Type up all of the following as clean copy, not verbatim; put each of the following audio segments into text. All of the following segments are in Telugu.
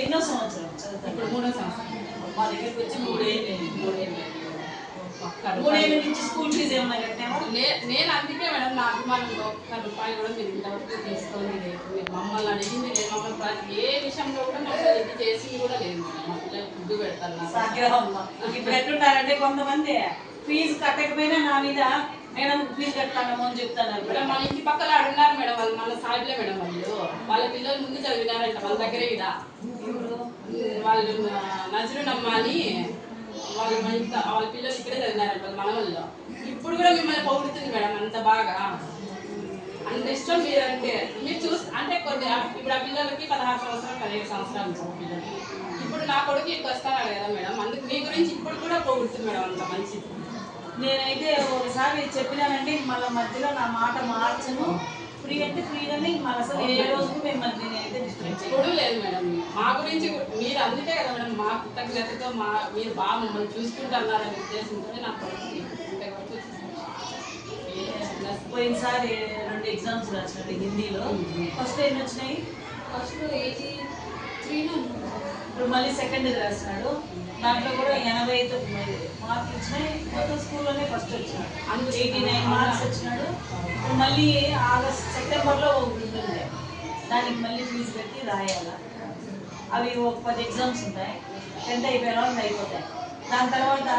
ఎన్నో సంవత్సరం చదువుతాను? ఇప్పుడు 3వ సంవత్సరం. మా దగ్గరికి వచ్చి 3 ఏళ్ళు. 3 ఏళ్ళు. 3 ఏళ్ళ నుంచి స్కూల్ ఫీజు ఏమైనా కట్టావా? నేను అందుకే మేడం నా అభిమానంలో ₹1 కూడా మీరు ఇంతవరకు తీసుకొని లేదు. మీరు మమ్మల్ని అడిగింది లేదు. మమ్మల్ని ప్రతి ఏ విషయంలో కూడా మమ్మల్ని ఇది చేసింది కూడా లేదు మేడం. మా పిల్లలు ఫుడ్ పెడతారు. ఇప్పుడు ఎట్లుంటారంటే కొంతమంది ఫీజు కట్టకపోయినా నా మీద మేడం ఫీజు కట్టాము అని చెప్తాను మేడం. మన ఇంటి పక్కల అడుగున్నారు మేడం, వాళ్ళు మన సాయిబులే మేడం. వాళ్ళ పిల్లలు ముందు చదివినారంట వాళ్ళ దగ్గరే. ఇక వాళ్ళు నజరునమ్మ అని వాళ్ళ పిల్లలు ఇక్కడే చదివినారంట వాళ్ళ మనవల్లో. ఇప్పుడు కూడా మిమ్మల్ని పొగుడుతుంది మేడం అంత బాగా. అంత ఇష్టం మీరంటే. మీరు అంటే కొన్ని ఇప్పుడు ఆ పిల్లలకి 16 సంవత్సరాలు 17 సంవత్సరాలు ఉంటారు పిల్లలకి. ఇప్పుడు నా కొడుకు ఇక్కడ వస్తాను కదా మేడం, అందుకు మీ గురించి ఇప్పుడు కూడా పొగుడుతుంది మేడం అంత మంచిది. నేనైతే ఒకసారి చెప్పినానంటే మళ్ళీ మధ్యలో నా మాట మార్చను. ఫ్రీ అంటే ఫ్రీగానే మళ్ళీ అసలు ఏ రోజు మిమ్మల్ని నేనైతే డిస్టర్బ్ ఇప్పుడు లేదు మేడం. మా గురించి మీరు అందుకే కదా మేడం మా కృతజ్ఞతతో మీరు బాగా మమ్మల్ని చూసుకుంటున్నారనే ఉద్దేశంతో నా కొడుకు పోయినసారి 2 ఎగ్జామ్స్ రాసినట్టు హిందీలో. ఫస్ట్ ఎన్ని వచ్చినాయి? ఫస్ట్ 83. ఇప్పుడు మళ్ళీ సెకండ్ రాసినాడు. దాంట్లో కూడా 89 మార్కులు వచ్చినాయి. మొత్తం స్కూల్లోనే ఫస్ట్ వచ్చినాడు. 89 మార్క్స్ వచ్చినాడు. ఇప్పుడు మళ్ళీ సెప్టెంబర్లో ఉంటుంది. దానికి మళ్ళీ ఫీజు కట్టి రాయాలి. అవి ఒక 10 ఎగ్జామ్స్ ఉంటాయి. 10th అయిపోయిన వాళ్ళు అయిపోతాయి. దాని తర్వాత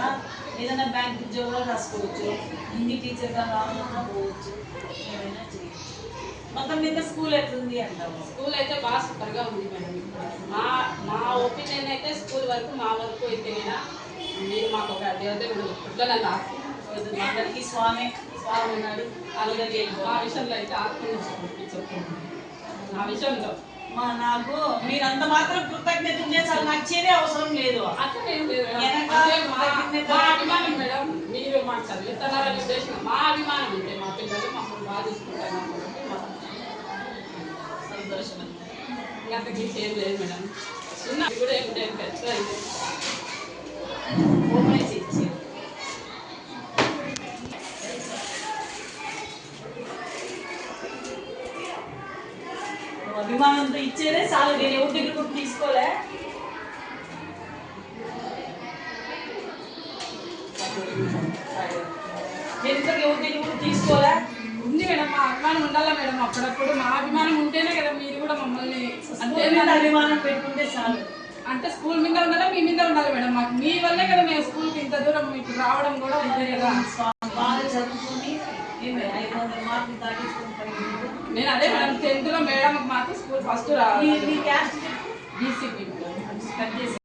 ఏదైనా బ్యాంక్ ఉద్యోగాలు రాసుకోవచ్చు, హిందీ టీచర్గా రావాలన్నా పోవచ్చు, ఏమైనా చేయొచ్చు. మొత్తం మీద స్కూల్ ఎట్లుంది అంటాము? స్కూల్ అయితే బాగా సూపర్గా ఉంది మేడం. మా ఒపీనియన్ అయితే స్కూల్ వరకు మా వరకు అయితే మీరు మాకు ఒక దేవత కూడా ఇట్లా నన్ను అందరికీ స్వామి ఉన్నాడు. అలాగే మా విషయంలో అయితే చెప్తున్నాను. ఆ విషయంలో నాకు మీరంత మాత్రం కృతజ్ఞత ఉండే చాలు, నాకు చేరే అవసరం లేదు. మా అభిమానం మేడం. మీరు మాకు చదువుతున్నారనే ఉద్దేశం మా అభిమానం ఉంటే మా పిల్లలు మమ్మల్ని బాగా చూసుకుంటారు సంతోషం. అంతకీ ఏం లేదు మేడం. ఉన్నది కూడా ఏం పెద్ద అభిమానంతో ఇచ్చేదే చాలు. నేను ఎవరి దగ్గర కూడా తీసుకోలే. ఎవరి దగ్గర కూడా తీసుకోలే. ఉంది మేడం. మా అభిమానం ఉండాలా మేడం. అప్పుడప్పుడు మా అభిమానం ఉంటేనే కదా మీరు కూడా మమ్మల్ని అభిమానం పెట్టుకుంటే చాలు. అంటే స్కూల్ మీద ఉండాలా మీ మీద ఉండాలి మేడం. మాకు మీ వల్లే కదా మేము స్కూల్కి ఇంత దూరం మీకు రావడం కూడా ఉంటే కదా. బాగా చదువుకొని 500 మార్కులు దాటించుకుంటాను. నేను అదే మేడం 10th లో మేడం మాకు స్కూల్ ఫస్ట్ రావాలి. మీ క్యాస్ట్ బీసీ